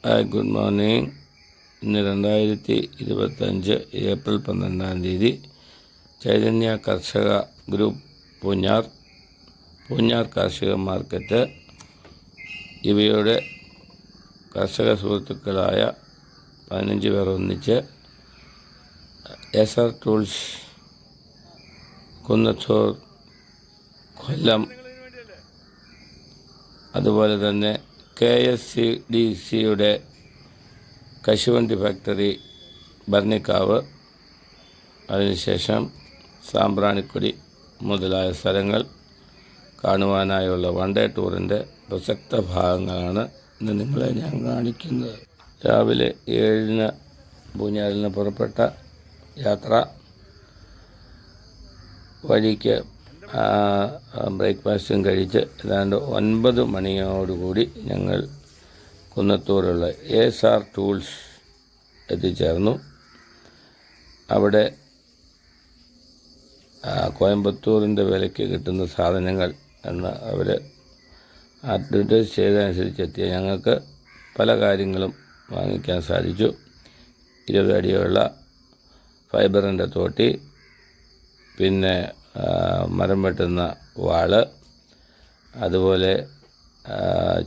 Good morning. ഇന്ന് 2025 April 12 Chaitanya കർഷക group Poonjar കാർഷിക മാർക്കറ്റ് ഇവയുടെ കർഷക സുഹൃത്തുക്കളായ 15 പേർ ഒന്നിച്ച് SR ടൂൾസ് കുന്നത്തൂർ കൊല്ലം, അതുപോലെ തന്നെ KSCDCയുടെ കശുവണ്ടി ഫാക്ടറി ഭരണിക്കാവ്, അതിനുശേഷം സാമ്പ്രാണിക്കൊടി മുതലായ സ്ഥലങ്ങൾ കാണുവാനായുള്ള വൺ ഡേ ടൂറിൻ്റെ പ്രസക്ത ഭാഗങ്ങളാണ് ഇന്ന് നിങ്ങളെ ഞാൻ കാണിക്കുന്നത്. രാവിലെ 7 പൂഞ്ഞാറിൽ നിന്ന് പുറപ്പെട്ട യാത്ര വഴിക്ക് ബ്രേക്ക്ഫാസ്റ്റും കഴിച്ച് ഏതാണ്ട് 9 മണിയോടുകൂടി ഞങ്ങൾ കുന്നത്തൂരുള്ള SR ടൂൾസ് എത്തിച്ചേർന്നു. അവിടെ കോയമ്പത്തൂരിൻ്റെ വിലയ്ക്ക് കിട്ടുന്ന സാധനങ്ങൾ എന്ന് അവർ അഡ്വർടൈസ് ചെയ്തതനുസരിച്ച് എത്തിയ ഞങ്ങൾക്ക് പല കാര്യങ്ങളും വാങ്ങിക്കാൻ സാധിച്ചു. 20 അടിയുള്ള ഫൈബറിൻ്റെ തോട്ടി, പിന്നെ മരം വെട്ടുന്ന വാള്, അതുപോലെ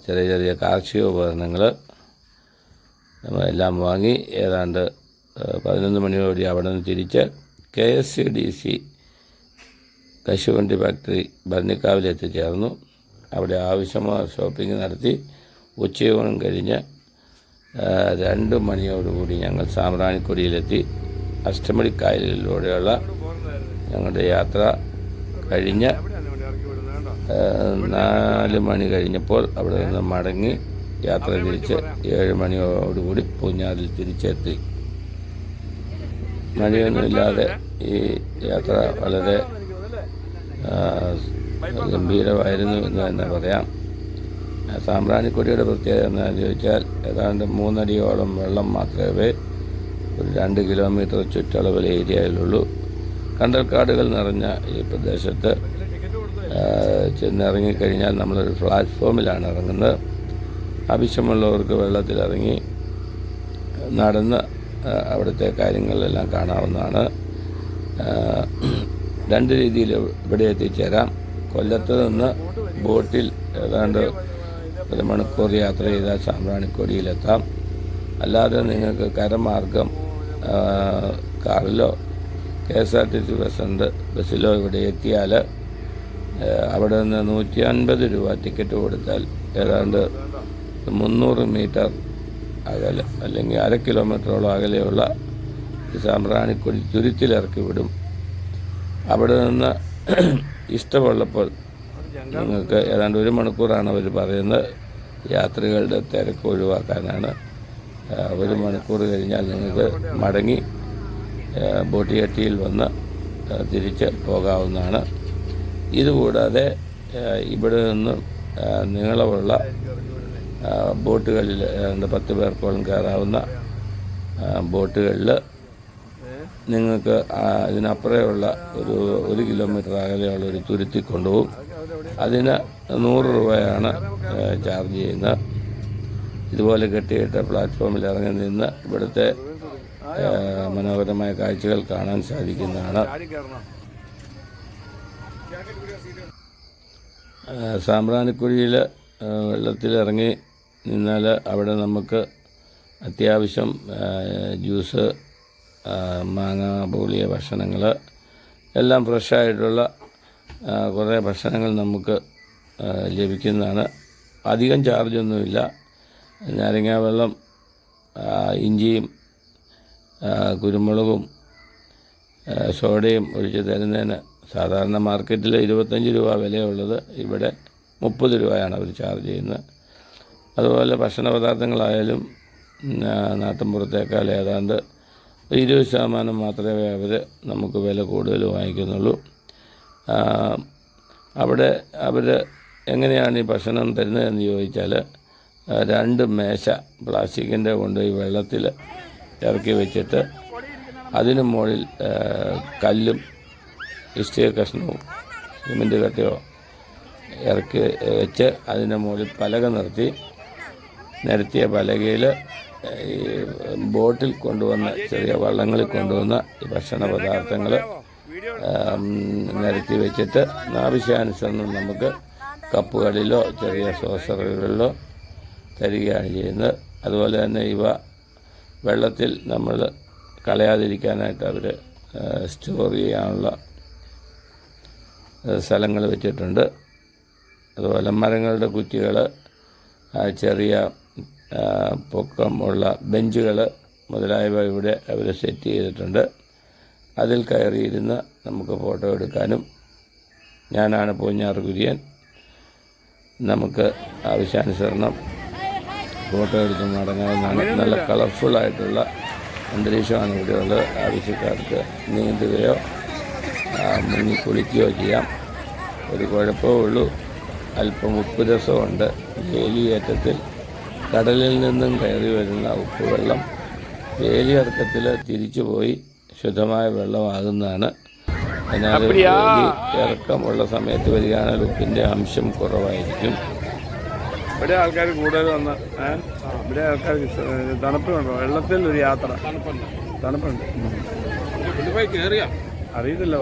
ചെറിയ ചെറിയ കാർഷിക ഉപകരണങ്ങൾ എല്ലാം വാങ്ങി ഏതാണ്ട് 11 മണിയോടെ അവിടെ നിന്ന് തിരിച്ച് KSCDC കശുവണ്ടി ഫാക്ടറി ഭരണിക്കാവിൽ എത്തിച്ചേർന്നു. അവിടെ ആവശ്യമായ ഷോപ്പിംഗ് നടത്തി ഉച്ചയൂണം കഴിഞ്ഞ് 2 മണിയോടുകൂടി ഞങ്ങൾ സാമ്പ്രാണിക്കൊടിയിലെത്തി. അഷ്ടമടിക്കായലിലൂടെയുള്ള ഞങ്ങളുടെ യാത്ര കഴിഞ്ഞ് 4 മണി കഴിഞ്ഞപ്പോൾ അവിടെ നിന്ന് മടങ്ങി യാത്ര തിരിച്ച് 7 മണിയോടുകൂടി പൂഞ്ഞാറിൽ തിരിച്ചെത്തി. മഴയൊന്നുമില്ലാതെ ഈ യാത്ര വളരെ ഗംഭീരമായിരുന്നു എന്ന് തന്നെ പറയാം. സാമ്പ്രാണിക്കൊടിയുടെ പ്രത്യേകത എന്താണെന്ന് ചോദിച്ചാൽ ഏതാണ്ട് 3 അടിയോളം വെള്ളം മാത്രമേ ഒരു 2 കിലോമീറ്റർ ചുറ്റളവിൽ ഏരിയയിലുള്ളൂ. കണ്ടൽക്കാടുകൾ നിറഞ്ഞ ഈ പ്രദേശത്ത് ചെന്നിറങ്ങിക്കഴിഞ്ഞാൽ നമ്മളൊരു പ്ലാറ്റ്ഫോമിലാണ് ഇറങ്ങുന്നത്. ആവശ്യമുള്ളവർക്ക് വെള്ളത്തിലിറങ്ങി നടന്ന് അവിടുത്തെ കാര്യങ്ങളെല്ലാം കാണാവുന്നതാണ്. 2 രീതിയിൽ ഇവിടെ എത്തിച്ചേരാം. കൊല്ലത്ത് നിന്ന് ബോട്ടിൽ ഏതാണ്ട് 1 മണിക്കൂർ യാത്ര ചെയ്താൽ സാമ്പ്രാണിക്കൊടിയിലെത്താം. അല്ലാതെ നിങ്ങൾക്ക് കരമാർഗം കാറിലോ KSRTC ബസ്സിലോ ഇവിടെ എത്തിയാൽ അവിടെ നിന്ന് 150 രൂപ ടിക്കറ്റ് കൊടുത്താൽ ഏതാണ്ട് 300 മീറ്റർ അകലെ അല്ലെങ്കിൽ 1/2 കിലോമീറ്ററോളം അകലെയുള്ള സാമ്പ്രാണിക്കൊടി തുരുത്തിലിറക്കി വിടും. അവിടെ നിന്ന് ഇഷ്ടമുള്ളപ്പോൾ നിങ്ങൾക്ക് ഏതാണ്ട് 1 മണിക്കൂറാണ് അവർ പറയുന്നത്. യാത്രികളുടെ തിരക്ക് ഒഴിവാക്കാനാണ്. 1 മണിക്കൂർ കഴിഞ്ഞാൽ നിങ്ങൾക്ക് മടങ്ങി ബോട്ട് ജെട്ടിയിൽ വന്ന് തിരിച്ച് പോകാവുന്നതാണ്. ഇതുകൂടാതെ ഇവിടെ നിന്ന് നീളമുള്ള ബോട്ടുകളിൽ 10 പേർക്കോളം കയറാവുന്ന ബോട്ടുകളിൽ നിങ്ങൾക്ക് ഇതിനപ്പുറമുള്ള ഒരു 1 കിലോമീറ്റർ അകലെയുള്ള ഒരു തുരുത്തി കൊണ്ടുപോകും. അതിന് 100 രൂപയാണ് ചാർജ് ചെയ്യുന്നത്. ഇതുപോലെ കെട്ടിയിട്ട പ്ലാറ്റ്ഫോമിൽ ഇറങ്ങി നിന്ന് ഇവിടുത്തെ മനോഹരമായ കാഴ്ചകൾ കാണാൻ സാധിക്കുന്നതാണ്. സാമ്പ്രാണിക്കൊടിയിൽ വെള്ളത്തിലിറങ്ങി നിന്നാൽ അവിടെ നമുക്ക് അത്യാവശ്യം ജ്യൂസ്, മാങ്ങ പോളിയ ഭക്ഷണങ്ങൾ എല്ലാം ഫ്രഷായിട്ടുള്ള കുറേ ഭക്ഷണങ്ങൾ നമുക്ക് ലഭിക്കുന്നതാണ്. അധികം ചാർജൊന്നുമില്ല. നാരങ്ങാ വെള്ളം, ഇഞ്ചിയും കുരുമുളകും സോഡയും ഒഴിച്ച് തരുന്നതിന് സാധാരണ മാർക്കറ്റിൽ 25 രൂപ വിലയുള്ളത് ഇവിടെ 30 രൂപയാണ് അവർ ചാർജ് ചെയ്യുന്നത്. അതുപോലെ ഭക്ഷണ പദാർത്ഥങ്ങളായാലും നാട്ടിൻപുറത്തേക്കാൾ ഏതാണ്ട് 20% മാത്രമേ അവർ നമുക്ക് വില കൂടുതൽ വാങ്ങിക്കുന്നുള്ളൂ. അവിടെ അവർ എങ്ങനെയാണ് ഈ ഭക്ഷണം തരുന്നതെന്ന് ചോദിച്ചാൽ 2 മേശ പ്ലാസ്റ്റിക്കിൻ്റെ കൊണ്ട് ഈ വെള്ളത്തിൽ ഇറക്കി വെച്ചിട്ട് അതിന് മുകളിൽ കല്ലും ഇഷ്ടിക കഷ്ണവും സിമൻറ്റ് കട്ടയോ ഇറക്കി വെച്ച് അതിൻ്റെ മുകളിൽ പലക നിർത്തി നിരത്തിയ പലകയിൽ ഈ ബോട്ടിൽ കൊണ്ടുവന്ന ചെറിയ വള്ളങ്ങളിൽ കൊണ്ടുവന്ന ഈ ഭക്ഷണ പദാർത്ഥങ്ങൾ നിരത്തി വെച്ചിട്ട് ആവശ്യാനുസരണം നമുക്ക് കപ്പുകളിലോ ചെറിയ സോസറുകളിലോ തരികയാണ് ചെയ്യുന്നത്. അതുപോലെ തന്നെ ഇവ വെള്ളത്തിൽ നമ്മൾ കളയാതിരിക്കാനായിട്ട് അവർ സ്റ്റോർ ചെയ്യാനുള്ള സ്ഥലങ്ങൾ വെച്ചിട്ടുണ്ട്. അതുപോലെ മരങ്ങളുടെ കുറ്റികൾ, ചെറിയ പൊക്കമുള്ള ബെഞ്ചുകൾ മുതലായവ ഇവിടെ അവർ സെറ്റ് ചെയ്തിട്ടുണ്ട്. അതിൽ കയറിയിരുന്ന് നമുക്ക് ഫോട്ടോ എടുക്കാനും, ഞാനാണ് പൂഞ്ഞാർ കുര്യൻ, നമുക്ക് ആവശ്യാനുസരണം ഫോട്ടോ എടുത്ത് മടങ്ങാവുന്നതാണ്. നല്ല കളർഫുള്ളായിട്ടുള്ള അന്തരീക്ഷമാണ് ഇവിടെയുള്ളത്. ആവശ്യക്കാർക്ക് നീന്തുകയോ മുങ്ങി കുളിക്കുകയോ ചെയ്യാം. ഒരു കുഴപ്പമേ ഉള്ളൂ, അല്പം ഉപ്പ് രസമുണ്ട്. വേലിയേറ്റത്തിൽ കടലിൽ നിന്നും കയറി വരുന്ന ഉപ്പുവെള്ളം വേലിയിറക്കത്തിൽ തിരിച്ചു പോയി ശുദ്ധമായ വെള്ളമാകുന്നതാണ്. അതിനാൽ വേലി ഇറക്കമുള്ള സമയത്ത് വരികയാണെങ്കിൽ ഉപ്പിൻ്റെ അംശം കുറവായിരിക്കും. ഇവിടെ ആൾക്കാർ കൂടുതൽ വന്ന് ഇവിടെ ആൾക്കാർ തണുപ്പുണ്ടോ? വെള്ളത്തിൽ ഒരു യാത്ര തണുപ്പുണ്ട് അറിയത്തില്ല.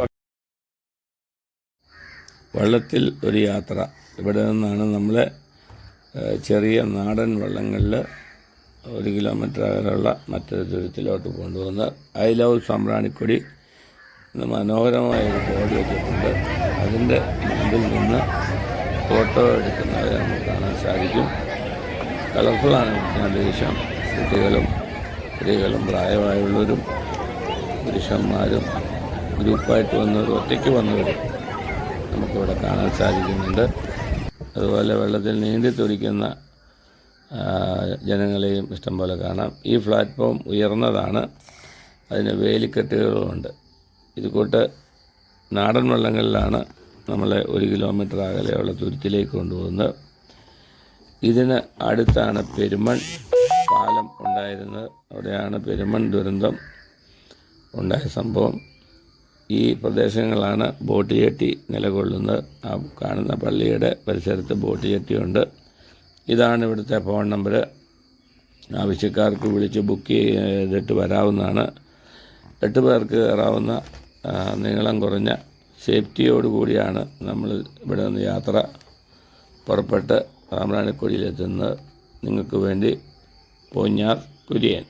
വള്ളത്തിൽ ഒരു യാത്ര. ഇവിടെ നിന്നാണ് നമ്മളെ ചെറിയ നാടൻ വള്ളങ്ങളിൽ 1 കിലോമീറ്റർ അകലെയുള്ള മറ്റൊരു തുരുത്തിലോട്ട് കൊണ്ടുവന്ന് ഐ ലവ് സാമ്പ്രാണിക്കൊടി എന്ന് മനോഹരമായ ഒരു ബോർഡ് വെച്ചിട്ടുണ്ട്. അതിൻ്റെ മുമ്പിൽ നിന്ന് ഫോട്ടോ എടുക്കുന്നത് നമുക്ക് കാണാൻ സാധിക്കും. കളർഫുള്ളാണ് അന്തരീക്ഷം. കുട്ടികളും സ്ത്രീകളും പ്രായമായുള്ളവരും പുരുഷന്മാരും ഗ്രൂപ്പായിട്ട് വന്നവരും ഒറ്റയ്ക്ക് വന്നവരും നമുക്കിവിടെ കാണാൻ സാധിക്കുന്നുണ്ട്. അതുപോലെ വെള്ളത്തിൽ നീന്തി തുടിക്കുന്ന ജനങ്ങളെയും ഇഷ്ടംപോലെ കാണാം. ഈ പ്ലാറ്റ്ഫോം ഉയർന്നതാണ്, അതിന് വേലിക്കെട്ടുകളുമുണ്ട്. ഇതുകൂട്ട് നാടൻ വള്ളങ്ങളിലാണ് നമ്മളെ 1 കിലോമീറ്റർ അകലെയുള്ള തുരുത്തിലേക്ക് കൊണ്ടുപോകുന്നത്. ഇതിന് അടുത്താണ് പെരുമൺ പാലം ഉണ്ടായിരുന്നത്. അവിടെയാണ് പെരുമൺ ദുരന്തം ഉണ്ടായ സംഭവം. ഈ പ്രദേശങ്ങളാണ് ബോട്ട് ജെട്ടി നിലകൊള്ളുന്നത്. ആ കാണുന്ന പള്ളിയുടെ പരിസരത്ത് ബോട്ട് ജെട്ടിയുണ്ട്. ഇതാണ് ഇവിടുത്തെ ഫോൺ നമ്പർ. ആവശ്യക്കാർക്ക് വിളിച്ച് ബുക്ക് ചെയ്തിട്ട് വരാവുന്നതാണ്. 8 പേർക്ക് കയറാവുന്ന നീളം കുറഞ്ഞ സേഫ്റ്റിയോടുകൂടിയാണ് നമ്മൾ ഇവിടെ നിന്ന് യാത്ര പുറപ്പെട്ട് സാമ്പ്രാണിക്കൊടിയിലെത്തുന്നത്. നിങ്ങൾക്ക് വേണ്ടി പൂഞ്ഞാർ കുര്യൻ.